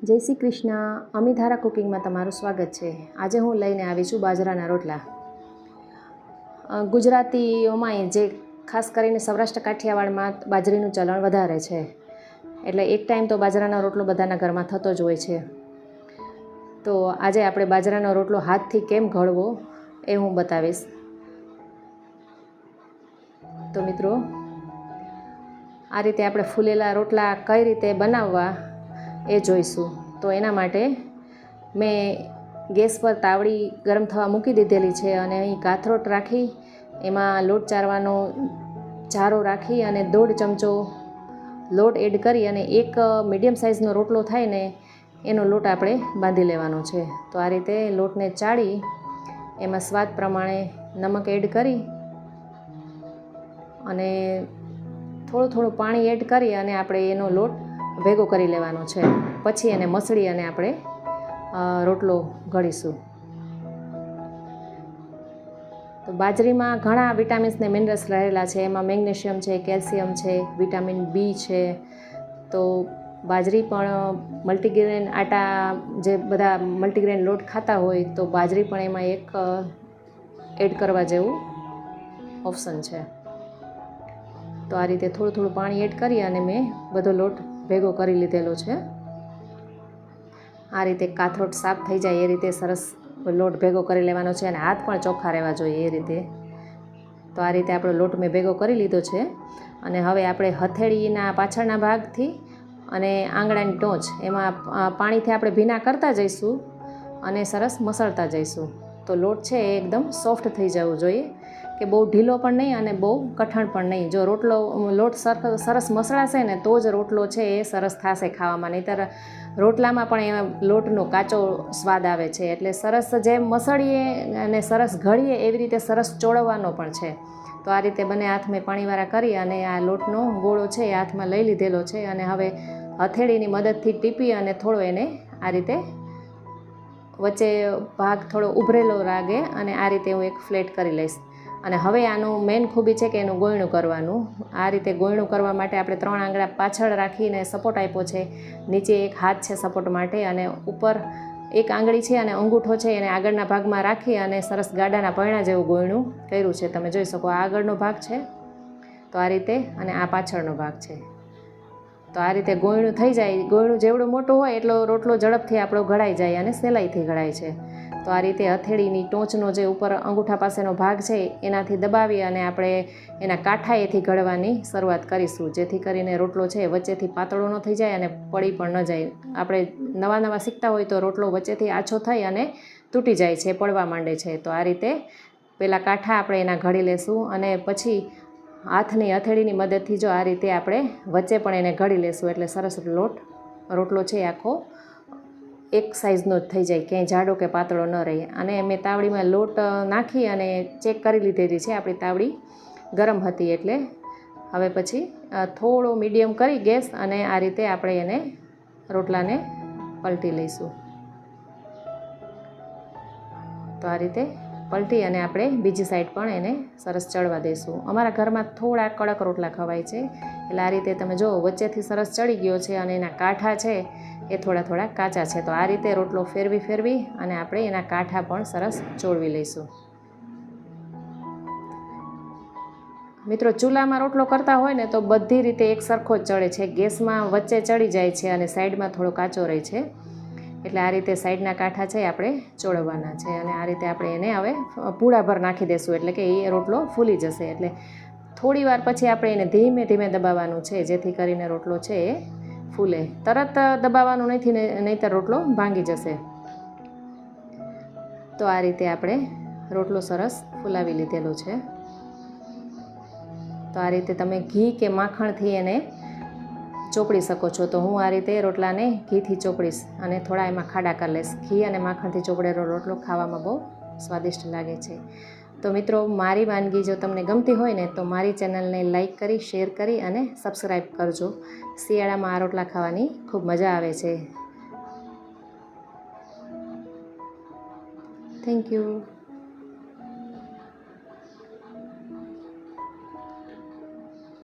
જય શ્રી કૃષ્ણ. અમિધારા કુકિંગમાં તમારું સ્વાગત છે. આજે હું લઈને આવી છું બાજરાના રોટલા. ગુજરાતીઓમાં જે ખાસ કરીને સૌરાષ્ટ્ર કાઠિયાવાડમાં બાજરીનું ચલણ વધારે છે, એટલે એક ટાઈમ તો બાજરાનો રોટલો બધાના ઘરમાં થતો જ હોય છે. તો આજે આપણે બાજરાનો રોટલો હાથથી કેમ ઘડવો એ હું બતાવીશ. તો મિત્રો, આ રીતે આપણે ફૂલેલા રોટલા કઈ રીતે બનાવવા એ જોઈશું. તો એના માટે મેં ગેસ પર તાવડી ગરમ થવા મૂકી દીધેલી છે અને અહીં કાથરોટ રાખી એમાં લોટ ચારવાનો જારો રાખી અને 1.5 ચમચો લોટ એડ કરી અને એક મીડિયમ સાઇઝનો રોટલો થાય ને એનો લોટ આપણે બાંધી લેવાનો છે. તો આ રીતે લોટને ચાળી એમાં સ્વાદ પ્રમાણે નમક એડ કરી અને થોડું પાણી એડ કરી અને આપણે એનો લોટ ભેગો કરી લેવાનો છે. પછી એને મસળી અને આપણે રોટલો ઘડીશું. તો બાજરીમાં ઘણા વિટામિન્સ ને મિનરલ્સ રહેલા છે. એમાં મેગ્નેશિયમ છે, કેલ્શિયમ છે, વિટામિન બી છે. તો બાજરી પણ મલ્ટીગ્રેન આટા, જે બધા મલ્ટીગ્રેન લોટ ખાતા હોય તો બાજરી પણ એમાં એક એડ કરવા જેવું ઓપ્શન છે. તો આ રીતે થોડું પાણી એડ કરી અને મેં બધો લોટ ભેગો કરી લીધેલો છે. આ રીતે કાથરોટ સાફ થઈ જાય એ રીતે સરસ લોટ ભેગો કરી લેવાનો છે અને હાથ પણ ચોખ્ખા રહેવા જોઈએ એ રીતે. તો આ રીતે આપણો લોટ મેં ભેગો કરી લીધો છે અને હવે આપણે હથેળીના પાછળના ભાગથી અને આંગળાની ટોચ એમાં પાણીથી આપણે ભીના કરતા જઈશું અને સરસ મસળતા જઈશું. તો લોટ છે એ એકદમ સોફ્ટ થઈ જવું જોઈએ, કે બહુ ઢીલો પણ નહીં અને બહુ કઠણ પણ નહીં. જો લોટ સરસ મસળાશે ને તો જ રોટલો છે એ સરસ થશે ખાવામાં, નહીંતર રોટલામાં પણ એમાં લોટનો કાચો સ્વાદ આવે છે. એટલે સરસ જેમ મસળીએ અને સરસ ઘડીએ એવી રીતે સરસ ચોળવવાનો પણ છે. તો આ રીતે બંને હાથ મેં પાણીવાળા કરી અને આ લોટનો ગોળો છે એ હાથમાં લઈ લીધેલો છે અને હવે હથેળીની મદદથી ટીપી અને થોડો એને આ રીતે વચ્ચે ભાગ થોડો ઉભરેલો લાગે અને આ રીતે હું એક ફ્લેટ કરી લઈશ. અને હવે આનું મેઇન ખૂબી છે કે એનું ગોયણું કરવાનું. આ રીતે ગોયણું કરવા માટે આપણે 3 આંગળા પાછળ રાખીને સપોર્ટ આપ્યો છે, નીચે એક હાથ છે સપોર્ટ માટે અને ઉપર એક આંગળી છે અને અંગૂઠો છે એને આગળના ભાગમાં રાખી અને સરસ ગાડાના પૈણા જેવું ગોયણું કર્યું છે. તમે જોઈ શકો, આ આગળનો ભાગ છે તો આ રીતે, અને આ પાછળનો ભાગ છે. તો આ રીતે ગોયણું થઈ જાય. ગોયણું જેવડું મોટું હોય એટલો રોટલો ઝડપથી આપણો ઘડાઈ જાય અને સહેલાઈથી ઘડાય છે. તો આ રીતે હથેળીની ટોચનો જે ઉપર અંગૂઠા પાસેનો ભાગ છે એનાથી દબાવી અને આપણે એના કાંઠાએથી ઘડવાની શરૂઆત કરીશું, જેથી કરીને રોટલો છે વચ્ચેથી પાતળો ન થઈ જાય અને પડી પણ ન જાય. આપણે નવા શીખતા હોય તો રોટલો વચ્ચેથી આછો થઈ અને તૂટી જાય છે, પડવા માંડે છે. તો આ રીતે પહેલાં કાંઠા આપણે એના ઘડી લેશું અને પછી હાથની હથેળીની મદદથી જો આ રીતે આપણે વચ્ચે પણ એને ઘડી લેશું એટલે સરસ રોટલો છે આખો એક સાઇઝનો જ થઈ જાય, ક્યાંય જાડો કે પાતળો ન રહે. અને મેં તાવડીમાં લોટ નાખી અને ચેક કરી લીધેલી છે. આપણી તાવડી ગરમ હતી એટલે હવે પછી થોડો મીડિયમ કરી ગેસ અને આ રીતે આપણે એને રોટલાને પલટી લઈશું. તો આ રીતે પલટી અને આપણે બીજી સાઈડ પણ એને સરસ ચડવા દઈશું. અમારા ઘરમાં થોડા કડક રોટલા ખવાય છે, એટલે આ રીતે તમે જુઓ વચ્ચેથી સરસ ચડી ગયો છે અને એના કાંઠા છે એ થોડા કાચા છે. તો આ રીતે રોટલો ફેરવી અને આપણે એના કાંઠા પણ સરસ ચોળવી લઈશું. મિત્રો, ચૂલામાં રોટલો કરતા હોય ને તો બધી રીતે એક સરખો જ ચડે છે. ગેસમાં વચ્ચે ચડી જાય છે અને સાઈડમાં થોડો કાચો રહે છે. એટલે આ રીતે સાઈડના કાંઠા છે આપણે ચોળવવાના છે અને આ રીતે આપણે એને હવે પૂળાભર નાખી દેશું એટલે કે એ રોટલો ફૂલી જશે. એટલે થોડી વાર પછી આપણે એને ધીમે દબાવવાનું છે, જેથી કરીને રોટલો છે એ ફૂલે. તરત દબાવવાનું નથી, નહીંતર રોટલો ભાંગી જશે. તો આ રીતે આપણે રોટલો સરસ ફૂલાવી લીધેલો છે. તો આ રીતે તમે ઘી કે માખણથી એને ચોપડી શકો છો. તો હું આ રીતે રોટલાને ઘીથી ચોપડીશ અને થોડા એમાં ખાડા કરી લઈશ. ઘી અને માખણથી ચોપડેલો રોટલો ખાવામાં બહુ સ્વાદિષ્ટ લાગે છે. તો મિત્રો, મારી વાનગી જો તમને ગમતી હોય ને તો મારી ચેનલને લાઈક કરી, શેર કરી અને સબસ્ક્રાઈબ કરજો. શિયાળામાં આ રોટલા ખાવાની ખૂબ મજા આવે છે. Thank you.